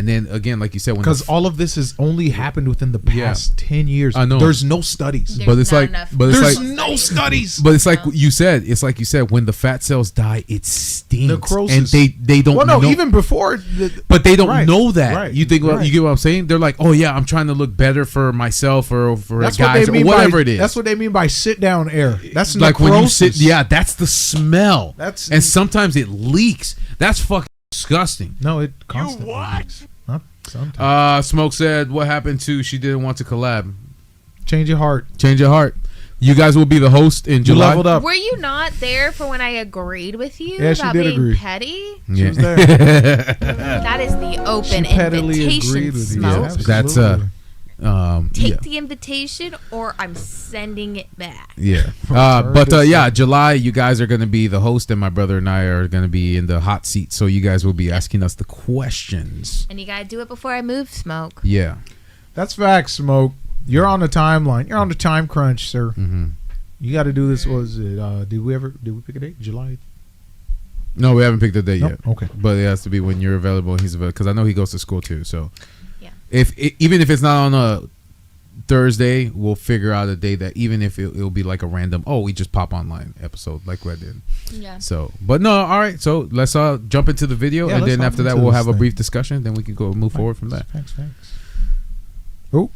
And then again, like you said, because all of this has only happened within the past 10 years. I know. There's no studies. There's no studies. But it's like you said. It's like you said. When the fat cells die, it stinks, necrosis. and they don't. Well, no, know. even before. But they don't know that. Right. You think? Well, you get what I'm saying? They're like, oh yeah, I'm trying to look better for myself or for guys or whatever it is. That's what they mean by sit down air. That's like necrosis. when you sit. Yeah, that's the smell. And sometimes it leaks. That's fucking disgusting. No, it constantly. You what? Leaks. Not sometimes. Smoke said, what happened to she didn't want to collab? Change your heart. Change your heart. You guys will be the host in July. Leveled up. Were you not there for when I agreed with you Yeah, she about did being agree. petty? She was there. That is the open She pettily invitation, agreed with you. Smoke. That's Take the invitation, or I'm sending it back. Yeah. July, you guys are going to be the host, and my brother and I are going to be in the hot seat. So you guys will be asking us the questions. And you got to do it before I move, Smoke. Yeah. That's facts, Smoke. You're on the timeline. You're on the time crunch, sir. Mm-hmm. You got to do this. Was it? Did we pick a date? July? No, we haven't picked a date Nope. yet. Okay. But it has to be when you're available and he's available, because I know he goes to school too. So yeah. Even if it's not on a Thursday, we'll figure out a day that even if it'll be like a random, we just pop online episode like what I did. Yeah. So, but no, all right. So let's jump into the video, and then after that we'll have a brief discussion. Then we can go move forward from that. Thanks. Oh.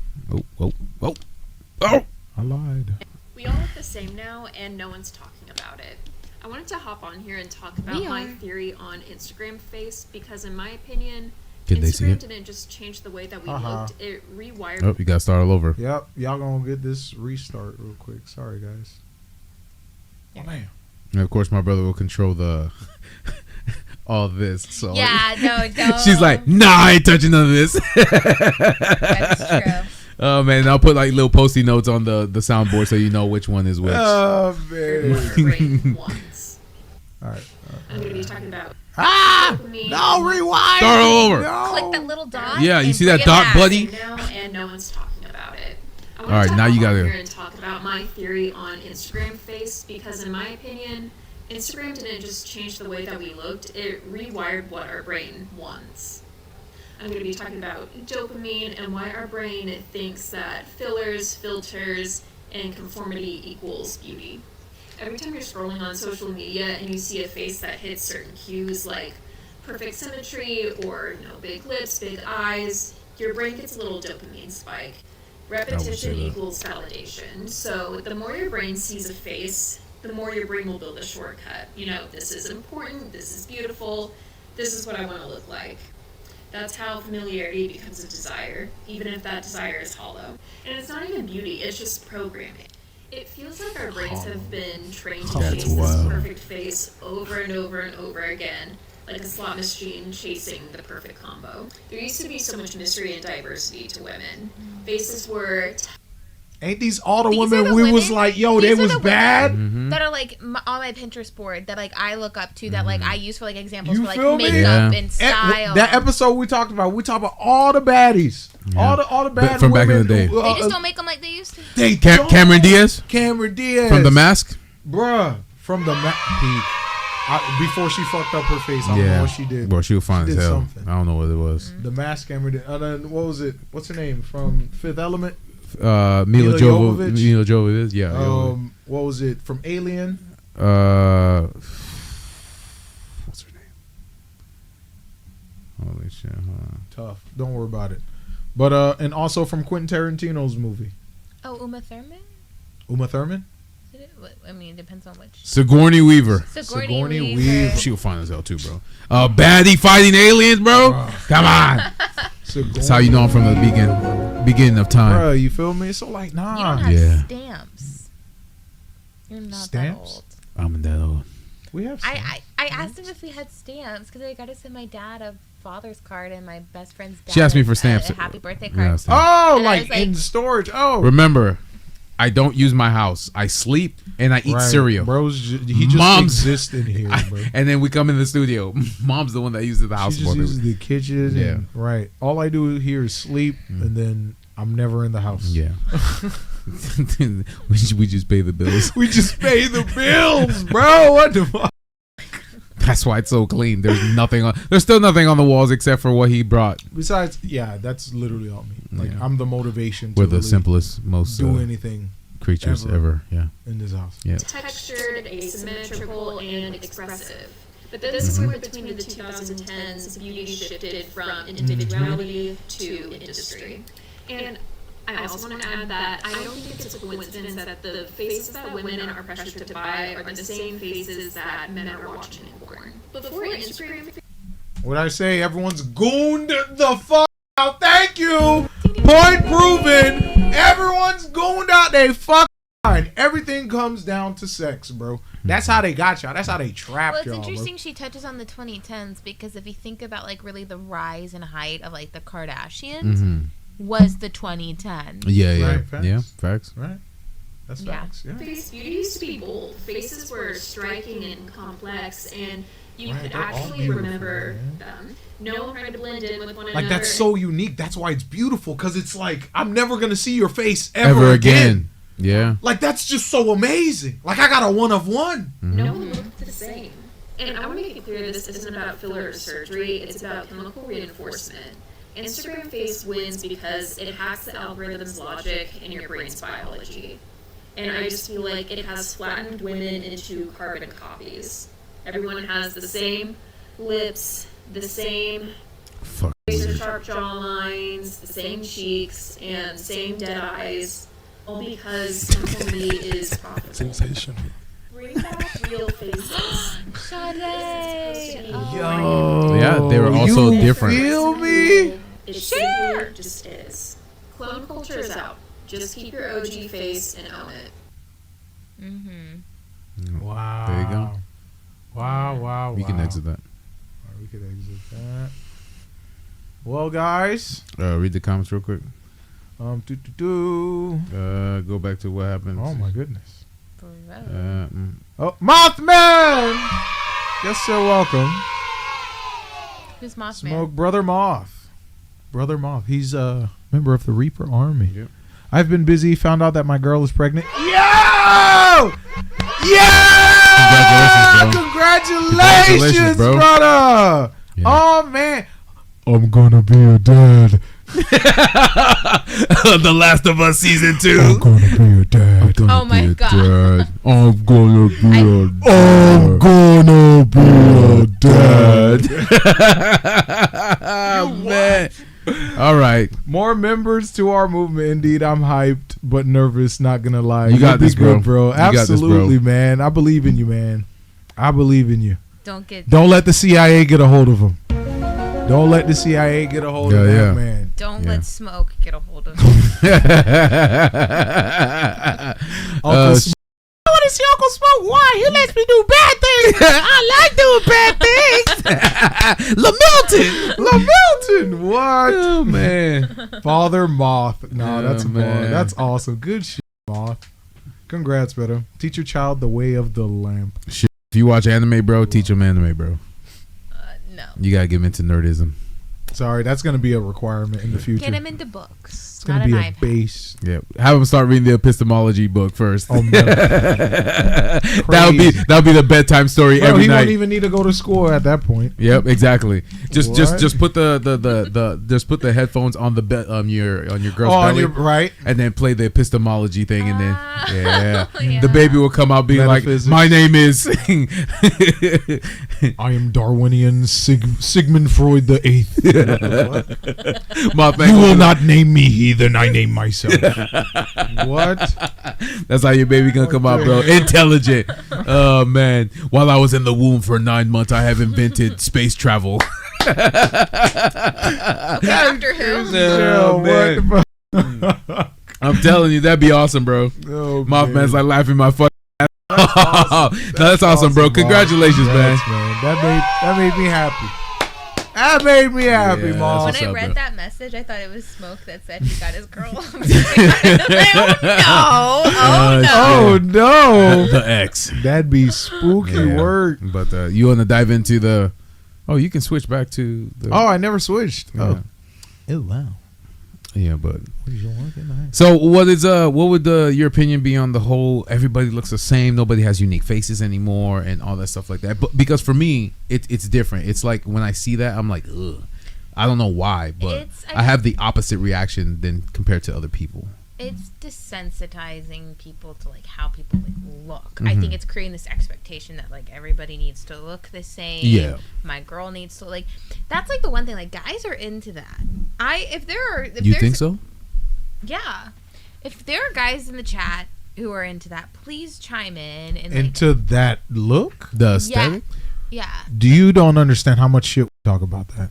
I lied. We all look the same now, and no one's talking about it. I wanted to hop on here and talk about my theory on Instagram face, because in my opinion, Can they see Instagram it? didn't just change the way that we looked, it rewired. Oh, you gotta start all over. Yep. Y'all gonna get this restart real quick. Sorry, guys. Oh, man. And of course, my brother will control the all this. So Yeah, no, don't. she's like, nah, I ain't touching none of this. That's true. Oh man, I'll put like little post-it notes on the soundboard so you know which one is which. Oh man. Once. All right. I'm going to be talking about Dopamine. No, rewind. Start all over. No. Click that little dot. Yeah, you and see that bring it dot, back. buddy? now, and no one's talking about it. I All right, wanted now to you hop on gotta- here and talk about my theory on Instagram face, because in my opinion, Instagram didn't just change the way that we looked, it rewired what our brain wants. I'm going to be talking about dopamine and why our brain thinks that fillers, filters, and conformity equals beauty. Every time you're scrolling on social media and you see a face that hits certain cues like perfect symmetry or big lips, big eyes, your brain gets a little dopamine spike. Repetition equals validation. So the more your brain sees a face, the more your brain will build a shortcut. This is important, this is beautiful, this is what I want to look like. That's how familiarity becomes a desire, even if that desire is hollow. And it's not even beauty, it's just programming. It feels like our brains have been trained to chase this perfect face over and over and over again, like a slot machine chasing the perfect combo. There used to be so much mystery and diversity to women. Faces were... Ain't these all the These are women the we women- was like, yo, these they are was the bad? women that are like on my Pinterest board that like I look up to, that like I use for like examples You for like feel me? makeup Yeah. and style. That episode we talked about all the baddies. Yeah. All the bad From back in women the day. who, they just don't make them like they used to. They Cameron Diaz Cameron Diaz. from The Mask. Bruh. From The Mask. Before she fucked up her face, I don't know what she did. Bro, she was fine She as did hell. something. I don't know what it was. The Mask Cameron Diaz. And then, what was it? What's her name? From Fifth Element? Mila Jovovich. Jovovich. Yeah. What was it? From Alien? What's her name? Holy shit. Tough. Don't worry about it. But and also from Quentin Tarantino's movie. Oh, Uma Thurman? Uma Thurman? Is it? I mean, it depends on which. Sigourney Weaver. Sigourney Weaver. She was fine as hell too, bro. Baddie fighting aliens, bro. Come on. That's how you know I'm from the beginning of time. Bro, you feel me? So like, nah. You don't have Yeah. stamps. You're not Stamps? that old. I'm that old. We have I asked him if we had stamps because I got to send my dad a father's card and my best friend's dad She asked me for stamps. a happy birthday Yeah, card. stamps. Oh, And I like was like- in storage. Oh. Remember, I don't use my house. I sleep and I eat Right. cereal. Bro's he just Mom's- exists in here, bro. And then we come in the studio. Mom's the one that uses the house. She just uses the kitchen. Yeah. And, right. All I do here is sleep, and then I'm never in the house. Yeah. we just pay the bills. We just pay the bills, bro. What the fuck? That's why it's so clean. There's still nothing on the walls except for what he brought. Besides, yeah, that's literally all me. Like I'm the motivation. We're to the really simplest, most do anything creatures ever. Yeah. in this house. Yeah. Textured, asymmetrical, and expressive. But then somewhere between the 2010s, beauty shifted from individuality to industry. And I also want to add that I don't think it's a coincidence that the faces that women are pressured to buy are the same faces that men are watching in porn. Before Instagram... What I say, everyone's gooned the fuck out. Thank you. Point proven. Everyone's gooned out. They fuck mind. Everything comes down to sex, bro. That's how they got y'all. That's how they trapped y'all. Well, it's interesting bro. she touches on the 2010s because if you think about like really the rise and height of like the Kardashians was the 2010s. Yeah. Right, facts. Yeah. Facts. Right. That's facts. Yeah. Face beauty used to be bold. Faces were striking and complex, and you could actually remember them. No one tried to blend in with one another. Like, that's so unique. That's why it's beautiful, because it's like, I'm never going to see your face ever again. Yeah. Like, that's just so amazing. Like, I got a one of one. No one looked the same. And I want to make it clear that this isn't about filler or surgery. It's about chemical reinforcement. Instagram face wins because it hacks the algorithm's logic and your brain's biology. And I just feel like it has flattened women into carbon copies. Everyone has the same lips, the same razor sharp jawlines, the same cheeks, and same dead eyes, all because simple me is profitable. Sensational. Bring back real faces. Sade. Yo. Yeah, they were also different. Feel me? It simply just is. Clone culture is out. Just keep your OG face and own it. Wow. There you go. Wow. You can exit that. We can exit that. Well, guys. Read the comments real quick. Go Go back to what happened. Oh my goodness. Bro. Oh, Mothman. Yes, sir. Welcome. Who's Mothman? Smoke Brother Moth. Brother Moth. He's a member of the Reaper Army. Yep. I've been busy. Found out that my girl is pregnant. Yo! Yeah! Congratulations, bro. brother. Yeah. Oh man. I'm gonna be a dad. The Last of Us season 2. I'm gonna be a dad. Oh my god. I'm gonna be a dad. Oh, man. All right. More members to our movement. Indeed, I'm hyped but nervous. Not gonna lie. You got You'll this, be good, bro. You got this, Absolutely, bro. man. I believe in you, man. I believe in you. Don't let the CIA get a hold of him. Don't let the CIA get a hold of that man. Don't let smoke get a hold of him. Uncle Smoke. I want to see Uncle Smoke. Why? He lets me do bad things. I like doing bad things. LaMilton. What? Oh, man. Father Moth. No, that's man. That's awesome. Good shit, Moth. Congrats, brother. Teach your child the way of the lamp. Shit. If you watch anime, bro, teach them anime, bro. No. You got to get them into nerdism. Sorry, that's going to be a requirement in the future. Get him into books. It's going to be a base. Yeah, have them start reading the epistemology book first. Oh, man. That would be the bedtime story Bro, every he night. won't even need to go to school at that point. Yep, exactly. Just put the just put the headphones on the bed on your girl's belly, right? and then play the epistemology thing, and then Yeah. the baby will come out being Metaphysics. like, "My name is." I am Darwinian Sigmund Freud the Eighth. Mothman, You will not name me heathen. I name myself. What? That's how your baby gonna come out, bro. Intelligent. Oh man! While I was in the womb for 9 months, I have invented space travel. Doctor Who. Oh, man. What? I'm telling you, that'd be awesome, bro. Oh, Mothman's like laughing my fucking ass. That's awesome, awesome, bro. Moth. Congratulations, man. That made me happy. That made me happy, Yeah, Mom. When What's I up, read bro? that message, I thought it was Smoke that said he got his girl. Oh no. The X. That'd be spooky Yeah. word. But you want to dive into the? Oh, you can switch back to the. Oh, I never switched. Yeah. Oh wow. Yeah, but so what would your opinion be on the whole? Everybody looks the same. Nobody has unique faces anymore, and all that stuff like that. But because for me, it's different. It's like when I see that, I'm like, ugh. I don't know why, but I have the opposite reaction than compared to other people. It's desensitizing people to like how people like look. I think it's creating this expectation that like everybody needs to look the same. Yeah, my girl needs to like. That's like the one thing. Like guys are into that. You think so? Yeah. If there are guys in the chat who are into that, please chime in and into that look, the aesthetic. Yeah. You don't understand how much shit we talk about that.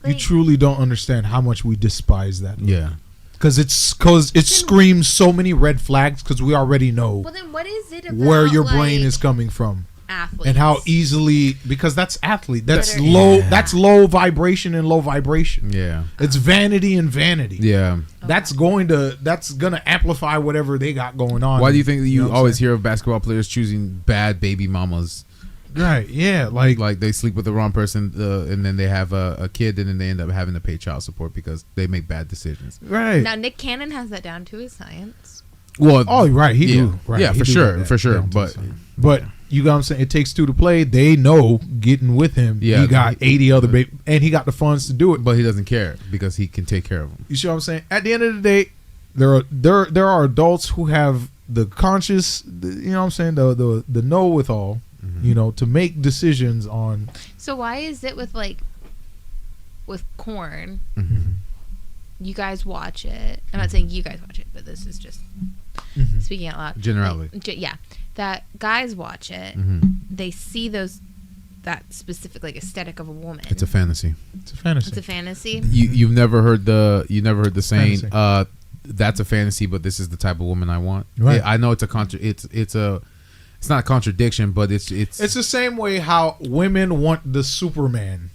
Like, you truly don't understand how much we despise that look. Yeah. Because it screams so many red flags because we already know well, then what is it about, where your like, brain is coming from. Athletes. And how easily, because that's athlete. That's Better, low. yeah. That's low vibration and low vibration. Yeah. It's vanity and vanity. Yeah. That's gonna amplify whatever they got going on. Why do you think you know always hear of basketball players choosing bad baby mamas? Right. Yeah. Like they sleep with the wrong person, and then they have a kid, and then they end up having to pay child support because they make bad decisions. right. Now Nick Cannon has that down to his science. Well, Oh, right. He do. Right. Yeah, he for do sure, got that for sure. down to But his But you got what I'm saying? It takes two to play. They know getting with him. Yeah, he got 80 other baby, and he got the funds to do it. but he doesn't care because he can take care of them. You see what I'm saying? At the end of the day, there are adults who have the conscious, you know what I'm saying, the know with all, you know, to make decisions on. So why is it with corn? You guys watch it. I'm not saying you guys watch it, but this is just speaking out loud. Generally. Like, yeah, that guys watch it. They see that specific like aesthetic of a woman. It's a fantasy. It's a fantasy. It's a fantasy. You've never heard the saying Fantasy. That's a fantasy, but this is the type of woman I want. Right. I know it's not a contradiction, but it's the same way how women want the Superman,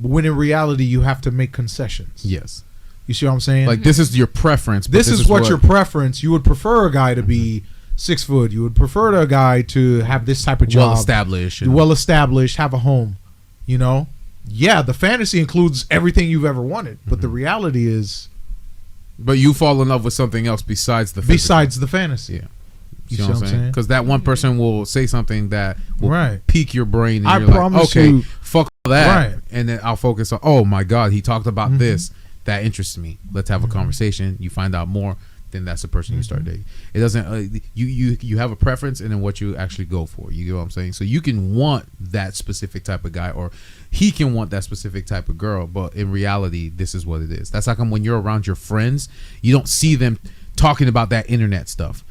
when in reality you have to make concessions. yes. You see what I'm saying? Like this is your preference. But this is what your preference. You would prefer a guy to be 6 foot. You would prefer a guy to have this type of job, well established, have a home. You know, yeah. The fantasy includes everything you've ever wanted, but the reality is, but you fall in love with something else besides the fantasy. Yeah. You see what I'm saying? Because that one person will say something that will pique your brain. And I you're promise like, okay, you, fuck all that. Right. And then I'll focus on, oh my God, he talked about this. That interests me. Let's have a conversation. You find out more. Then that's the person you start dating. It doesn't. You have a preference, and then what you actually go for. You get what I'm saying? So you can want that specific type of guy, or he can want that specific type of girl. But in reality, this is what it is. That's how come when you're around your friends, you don't see them talking about that internet stuff.